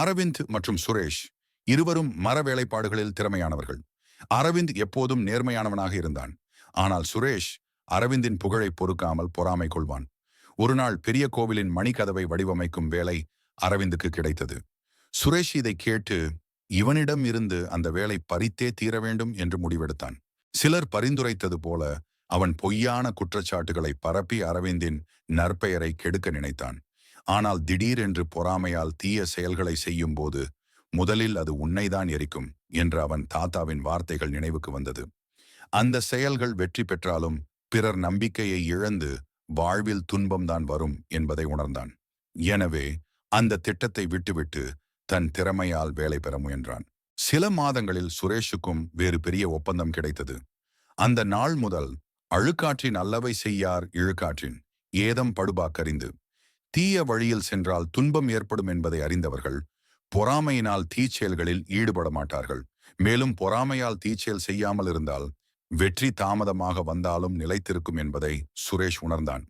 அரவிந்த் மற்றும் சுரேஷ் இருவரும் மர வேலைப்பாடுகளில் திறமையானவர்கள். அரவிந்த் எப்போதும் நேர்மையானவனாக இருந்தான். ஆனால் சுரேஷ் அரவிந்தின் புகழை பொறுக்காமல் பொறாமை கொள்வான். ஒருநாள் பெரிய கோவிலின் மணிக்கதவை வடிவமைக்கும் வேலை அரவிந்துக்கு கிடைத்தது. சுரேஷ் இதை கேட்டு இவனிடம் இருந்து அந்த வேலை பறித்தே தீர வேண்டும் என்று முடிவெடுத்தான். சிலர் பரிந்துரைத்தது போல அவன் பொய்யான குற்றச்சாட்டுகளை பரப்பி அரவிந்தின் நற்பெயரை கெடுக்க நினைத்தான். ஆனால் திடீரென்று பொறாமையால் தீய செயல்களை செய்யும் போது முதலில் அது உன்னைதான் எரிக்கும் என்று அவன் தாத்தாவின் வார்த்தைகள் நினைவுக்கு வந்தது. அந்த செயல்கள் வெற்றி பெற்றாலும் பிறர் நம்பிக்கையை இழந்து வாழ்வில் துன்பம்தான் வரும் என்பதை உணர்ந்தான். எனவே அந்த திட்டத்தை விட்டுவிட்டு தன் திறமையால் வேலை பெற முயன்றான். சில மாதங்களில் சுரேஷுக்கும் வேறு பெரிய ஒப்பந்தம் கிடைத்தது. அந்த நாள் முதல் அழுக்காற்றின் அல்லவை செய்யார் இழுக்காற்றின் ஏதம் படுபாக்கறிந்து. தீய வழியில் சென்றால் துன்பம் ஏற்படும் என்பதை அறிந்தவர்கள் பொறாமையினால் தீச்செயல்களில் ஈடுபட மாட்டார்கள். மேலும் பொறாமையால் தீச்செயல் செய்யாமல் இருந்தால் வெற்றி தாமதமாக வந்தாலும் நிலைத்திருக்கும் என்பதை சுரேஷ் உணர்ந்தான்.